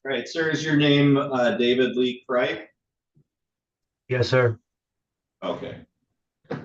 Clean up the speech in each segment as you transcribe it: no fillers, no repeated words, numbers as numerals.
All right, sir, is your name David Lee Cripe? Yes, sir. Okay. All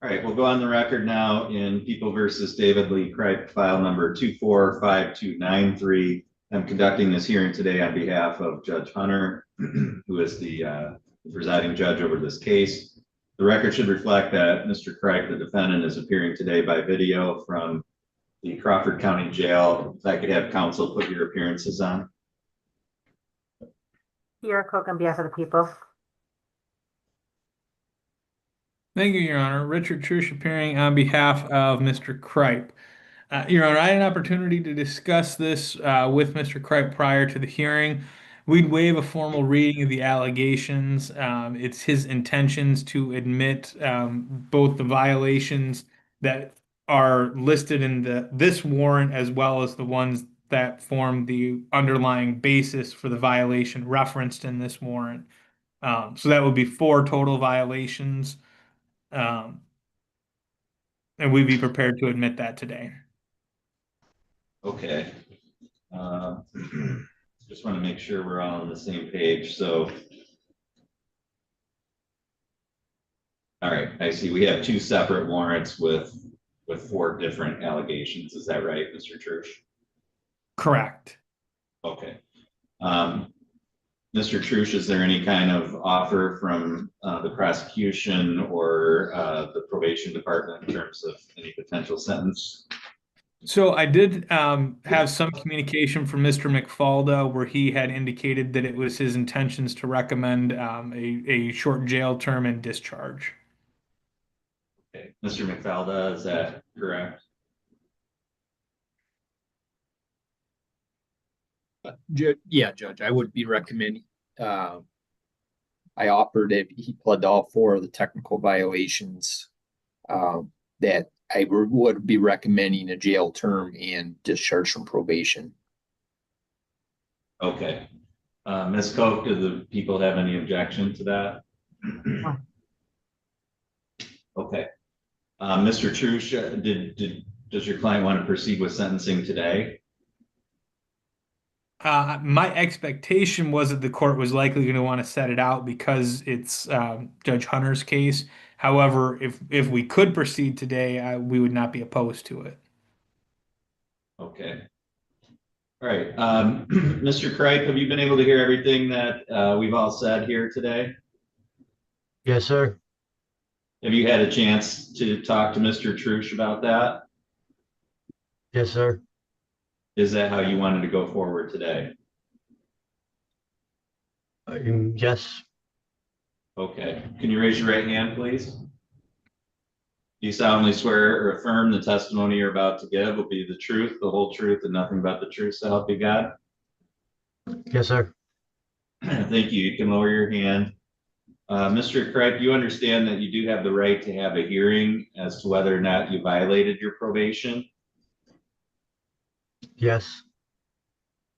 right, we'll go on the record now in People versus David Lee Cripe, file number 245293. I'm conducting this hearing today on behalf of Judge Hunter, who is the presiding judge over this case. The record should reflect that Mr. Cripe, the defendant, is appearing today by video from the Crawford County Jail. If I could have counsel put your appearances on. Sierra Cook on behalf of the people. Thank you, Your Honor. Richard Trush appearing on behalf of Mr. Cripe. Your Honor, I had an opportunity to discuss this with Mr. Cripe prior to the hearing. We'd waive a formal reading of the allegations. It's his intentions to admit both the violations that are listed in this warrant as well as the ones that form the underlying basis for the violation referenced in this warrant. So that would be 4 total violations. And we'd be prepared to admit that today. Okay. Just want to make sure we're all on the same page. So, all right, I see we have 2 separate warrants with 4 different allegations. Is that right, Mr. Church? Correct. Okay. Mr. Trush, is there any kind of offer from the prosecution or the probation department in terms of any potential sentence? So I did have some communication from Mr. McFalda where he had indicated that it was his intentions to recommend a short jail term and discharge. Okay. Mr. McFalda, is that correct? Yeah, Judge, I would be recommending. I offered if he pled to all 4 of the technical violations, that I would be recommending a jail term and discharge from probation. Okay. Ms. Koch, do the people have any objection to that? Okay. Mr. Trush, does your client want to proceed with sentencing today? My expectation was that the court was likely going to want to set it out because it's Judge Hunter's case. However, if we could proceed today, we would not be opposed to it. Okay. All right. Mr. Cripe, have you been able to hear everything that we've all said here today? Yes, sir. Have you had a chance to talk to Mr. Trush about that? Yes, sir. Is that how you wanted to go forward today? Yes. Okay. Can you raise your right hand, please? Do you solemnly swear or affirm the testimony you're about to give will be the truth, the whole truth, and nothing but the truth, so help you God? Yes, sir. Thank you. You can lower your hand. Mr. Cripe, you understand that you do have the right to have a hearing as to whether or not you violated your probation? Yes.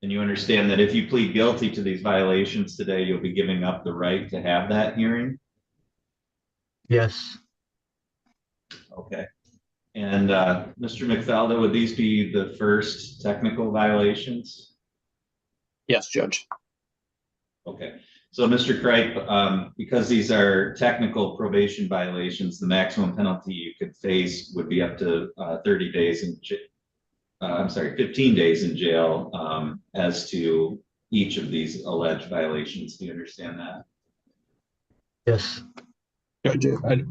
And you understand that if you plead guilty to these violations today, you'll be giving up the right to have that hearing? Yes. Okay. And Mr. McFalda, would these be the first technical violations? Yes, Judge. Okay. So Mr. Cripe, because these are technical probation violations, the maximum penalty you could face would be up to 30 days in 15 days in jail as to each of these alleged violations. Do you understand that? Yes. Judge,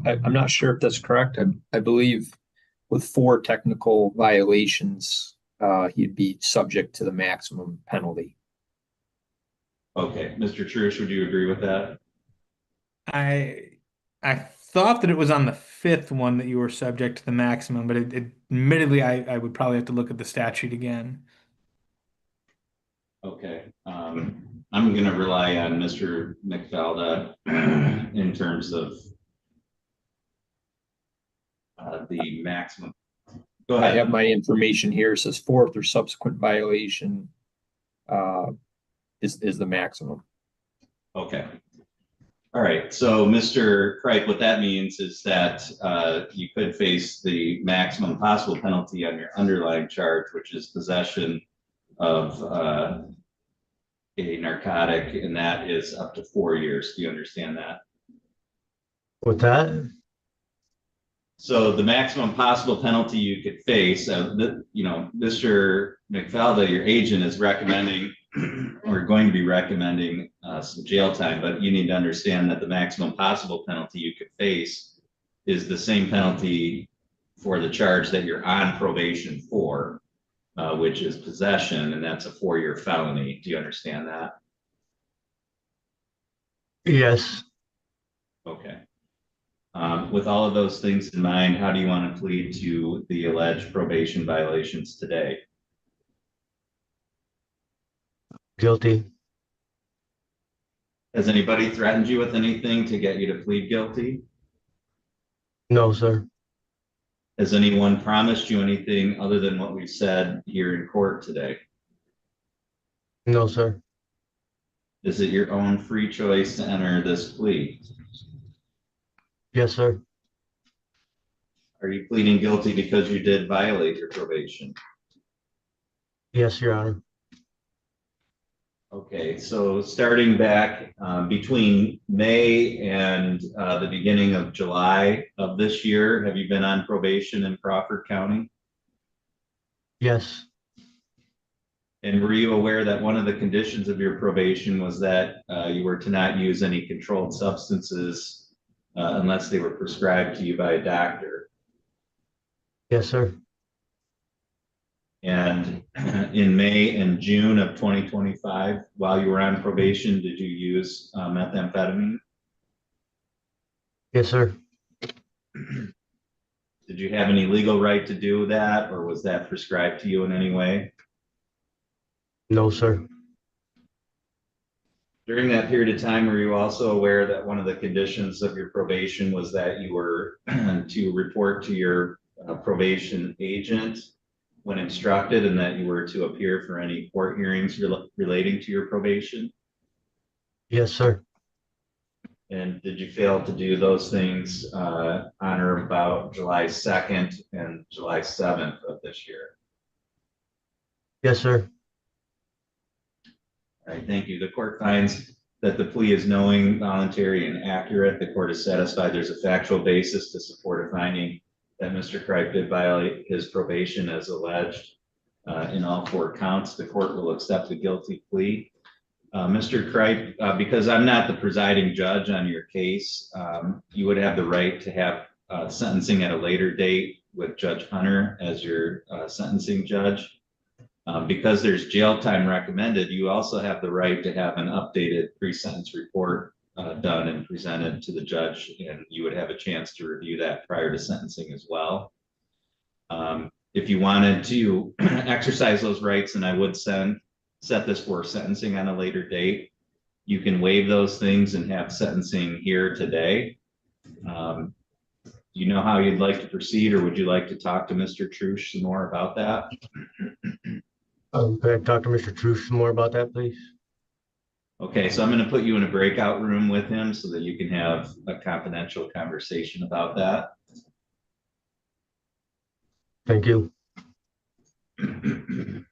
I'm not sure if that's correct. I believe with 4 technical violations, he'd be subject to the maximum penalty. Okay. Mr. Trush, would you agree with that? I thought that it was on the 5th one that you were subject to the maximum, but admittedly, I would probably have to look at the statute again. Okay. I'm going to rely on Mr. McFalda in terms of the maximum. Go ahead. I have my information here. It says 4th or subsequent violation is the maximum. Okay. All right, so Mr. Kripe, what that means is that you could face the maximum possible penalty on your underlying charge, which is possession of a narcotic, and that is up to 4 years. Do you understand that? With that, So the maximum possible penalty you could face, Mr. McFalda, your agent, is recommending or going to be recommending some jail time, but you need to understand that the maximum possible penalty you could face is the same penalty for the charge that you're on probation for, which is possession, and that's a 4-year felony. Do you understand that? yes, Okay. With all of those things in mind, how do you want to plead to the alleged probation violations today? guilty. Has anybody threatened you with anything to get you to plead guilty? No, sir. Has anyone promised you anything other than what we've said here in court today? No, sir. Is it your own free choice to enter this plea? Yes, sir. Are you pleading guilty because you did violate your probation? Yes, Your Honor. Okay, so starting back between May and the beginning of July of this year, have you been on probation in Crawford County? Yes, And were you aware that one of the conditions of your probation was that you were to not use any controlled substances unless they were prescribed to you by a doctor? yes, sir. And in May and June of 2025, while you were on probation, did you use methamphetamine? Yes, sir. Did you have any legal right to do that, or was that prescribed to you in any way? No, sir. During that period of time, were you also aware that one of the conditions of your probation was that you were to report to your probation agent when instructed, and that you were to appear for any court hearings relating to your probation? Yes, sir. And did you fail to do those things on or about July 2nd and July 7th of this year? Yes, sir. All right, thank you. The court finds that the plea is knowing, voluntary, and accurate. The court is satisfied there's a factual basis to support a finding that Mr. Kripe did violate his probation as alleged in all 4 counts. The court will accept the guilty plea. Mr. Kripe, because I'm not the presiding judge on your case, you would have the right to have sentencing at a later date with Judge Hunter as your sentencing judge. Because there's jail time recommended, you also have the right to have an updated pre-sentence report done and presented to the judge, and you would have a chance to review that prior to sentencing as well. If you wanted to exercise those rights, and I would set this for sentencing on a later date, you can waive those things and have sentencing here today. Do you know how you'd like to proceed, or would you like to talk to Mr. Trush some more about that? Can I talk to Mr. Truth some more about that, please? Okay, so I'm going to put you in a breakout room with him so that you can have a confidential conversation about that. Thank you. If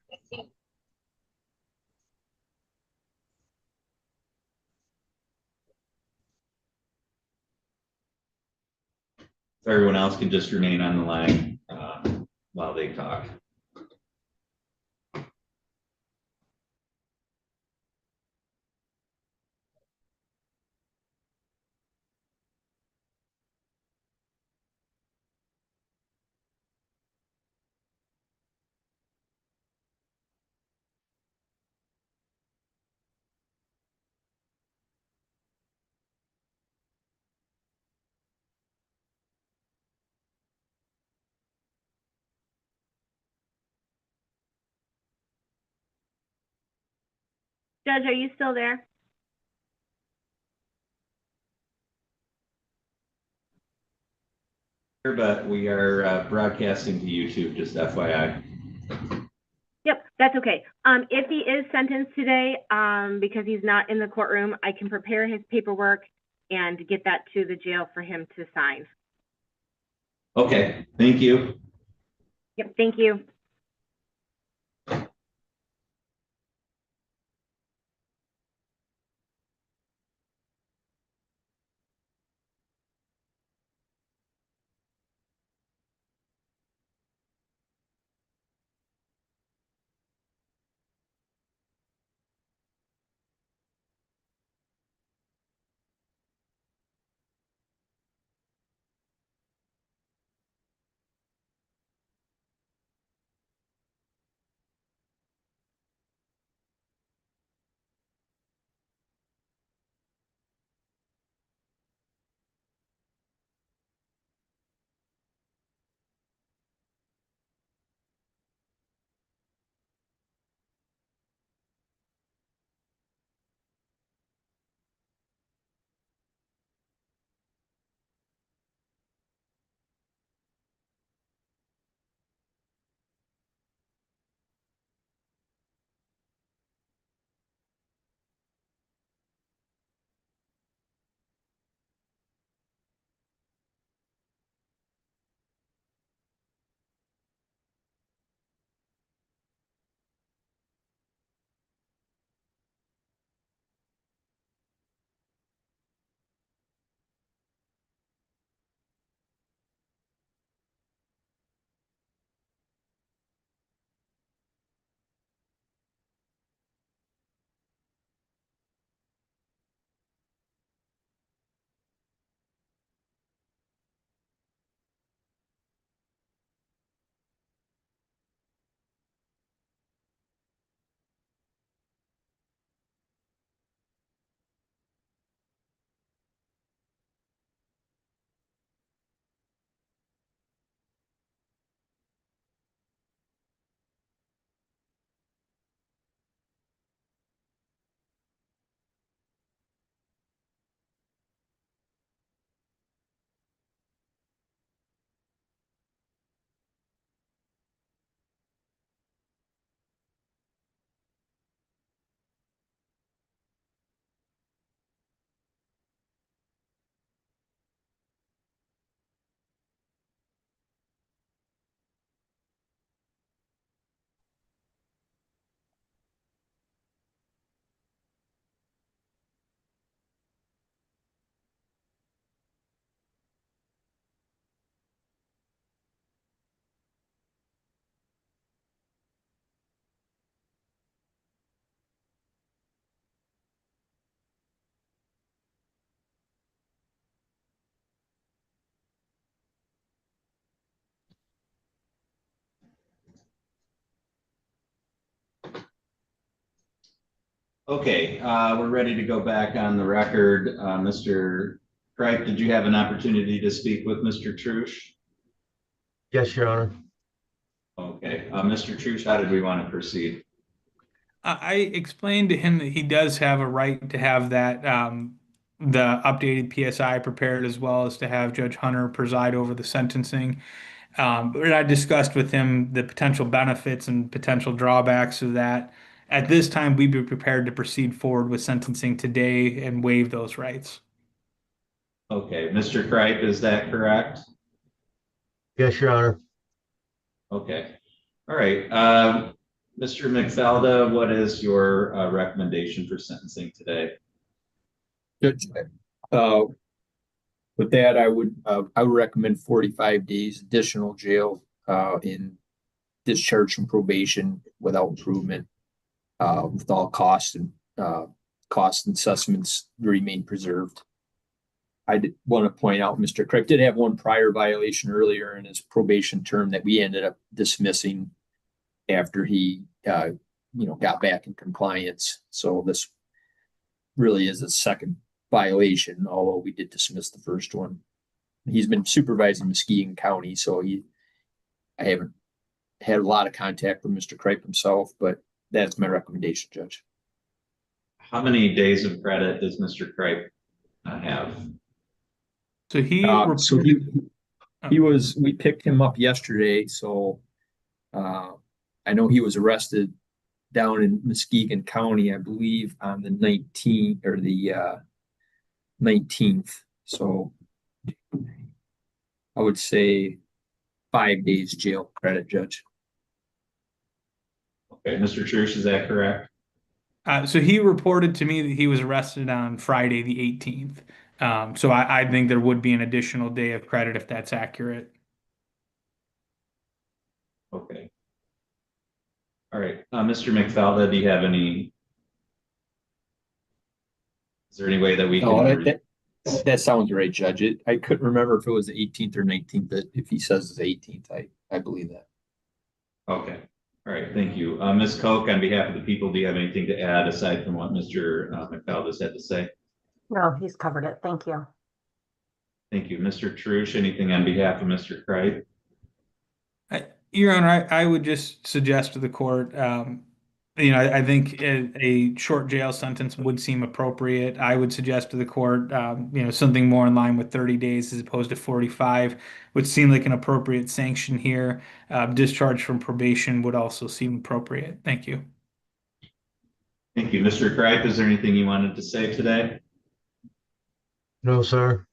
everyone else can just remain on the line while they talk. Judge, are you still there? But we are broadcasting to YouTube, just FYI. Yep, that's okay. If he is sentenced today, because he's not in the courtroom, I can prepare his paperwork and get that to the jail for him to sign. Okay, thank you. Yep, thank you. Okay, we're ready to go back on the record. Mr. Cripe, did you have an opportunity to speak with Mr. Trush? Yes, Your Honor. Okay, Mr. Trush, how did we want to proceed? I explained to him that he does have a right to have that, the updated PSI prepared, as well as to have Judge Hunter preside over the sentencing. But I discussed with him the potential benefits and potential drawbacks of that. At this time, we'd be prepared to proceed forward with sentencing today and waive those rights. Okay, Mr. Cripe, is that correct? Yes, Your Honor. Okay, all right. Mr. McFalda, what is your recommendation for sentencing today? Judge, uh, with that, I would recommend 45 days additional jail, in discharge from probation without improvement, with all costs and assessments remain preserved. I did want to point out, Mr. Crick did have one prior violation earlier in his probation term that we ended up dismissing after he, got back in compliance. So this really is a second violation, although we did dismiss the first one. He's been supervising Muskegon County, so I haven't had a lot of contact with Mr. Cripe himself, but that's my recommendation, Judge. How many days of credit does Mr. Cripe have? So he So we picked him up yesterday, so I know he was arrested down in Muskegon County, I believe, on the 19th or the 19th. So I would say 5 days jail credit, Judge. Okay, Mr. Truce, is that correct? So he reported to me that he was arrested on Friday, the 18th. So I think there would be an additional day of credit if that's accurate. Okay. All right, Mr. McFalda, do you have any? Is there any way that we No, can? that sounds right, Judge. I couldn't remember if it was the 18th or 19th, but if he says it's 18th, I believe that. Okay, all right, thank you. Ms. Koch, on behalf of the people, do you have anything to add aside from what Mr. McFalda's had to say? No, he's covered it. Thank you. Thank you. Mr. Truce, anything on behalf of Mr. Cripe? Your Honor, I would just suggest to the court, I think a short jail sentence would seem appropriate. I would suggest to the court, something more in line with 30 days as opposed to 45 would seem like an appropriate sanction here. Discharge from probation would also seem appropriate. Thank you. Thank you. Mr. Cripe, is there anything you wanted to say today? No, sir.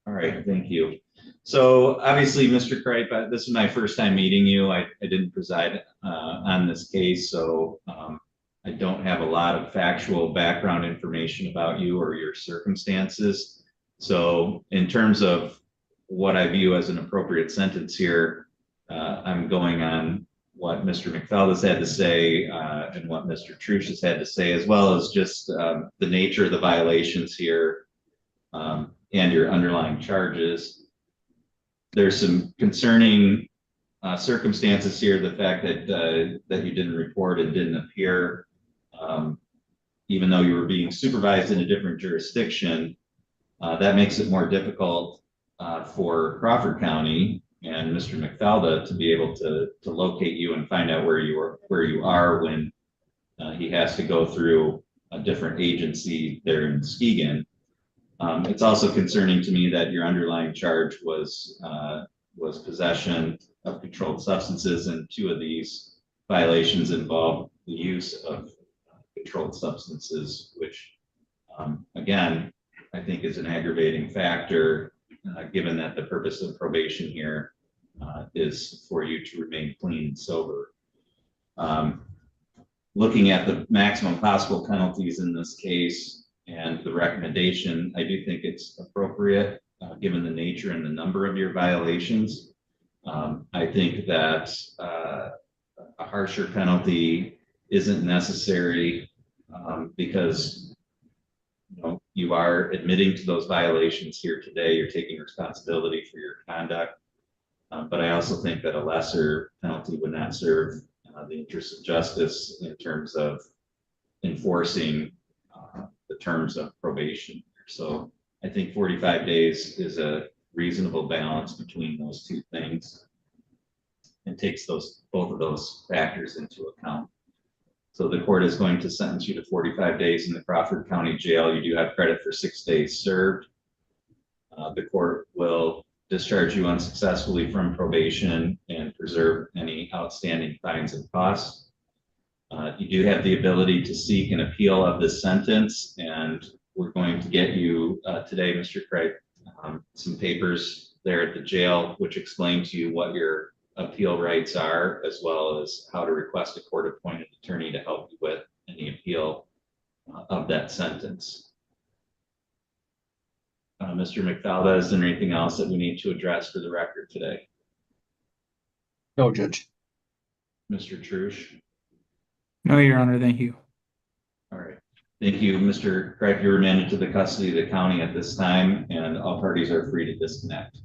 All right, thank you. So obviously, Mr. Cripe, this is my first time meeting you. I didn't preside on this case, so I don't have a lot of factual background information about you or your circumstances. So in terms of what I view as an appropriate sentence here, I'm going on what Mr. McFalda's had to say and what Mr. Truce has had to say, as well as just the nature of the violations here and your underlying charges. There's some concerning circumstances here. The fact that you didn't report and didn't appear, even though you were being supervised in a different jurisdiction, that makes it more difficult for Crawford County and Mr. McFalda to be able to locate you and find out where you are when he has to go through a different agency there in Muskegon. It's also concerning to me that your underlying charge was possession of controlled substances, and 2 of these violations involve the use of controlled substances, which again, I think is an aggravating factor, given that the purpose of probation here is for you to remain clean and sober. Looking at the maximum possible penalties in this case, and the recommendation, I do think it's appropriate, given the nature and the number of your violations. I think that a harsher penalty isn't necessary because you are admitting to those violations here today. You're taking responsibility for your conduct. But I also think that a lesser penalty would not serve the interests of justice in terms of enforcing the terms of probation. So I think 45 days is a reasonable balance between those 2 things and takes both of those factors into account. So the court is going to sentence you to 45 days in the Crawford County Jail. You do have credit for 6 days served. The court will discharge you unsuccessfully from probation and preserve any outstanding fines and costs. You do have the ability to seek an appeal of this sentence, and we're going to get you today, Mr. Craig, some papers there at the jail which explain to you what your appeal rights are, as well as how to request a court-appointed attorney to help you with any appeal of that sentence. Mr. McFalda, is there anything else that we need to address for the record today? No, Judge. Mr. Truce? No, Your Honor. Thank you. All right. Thank you, Mr. Craig. You're remanded to the custody of the county at this time, and all parties are free to disconnect.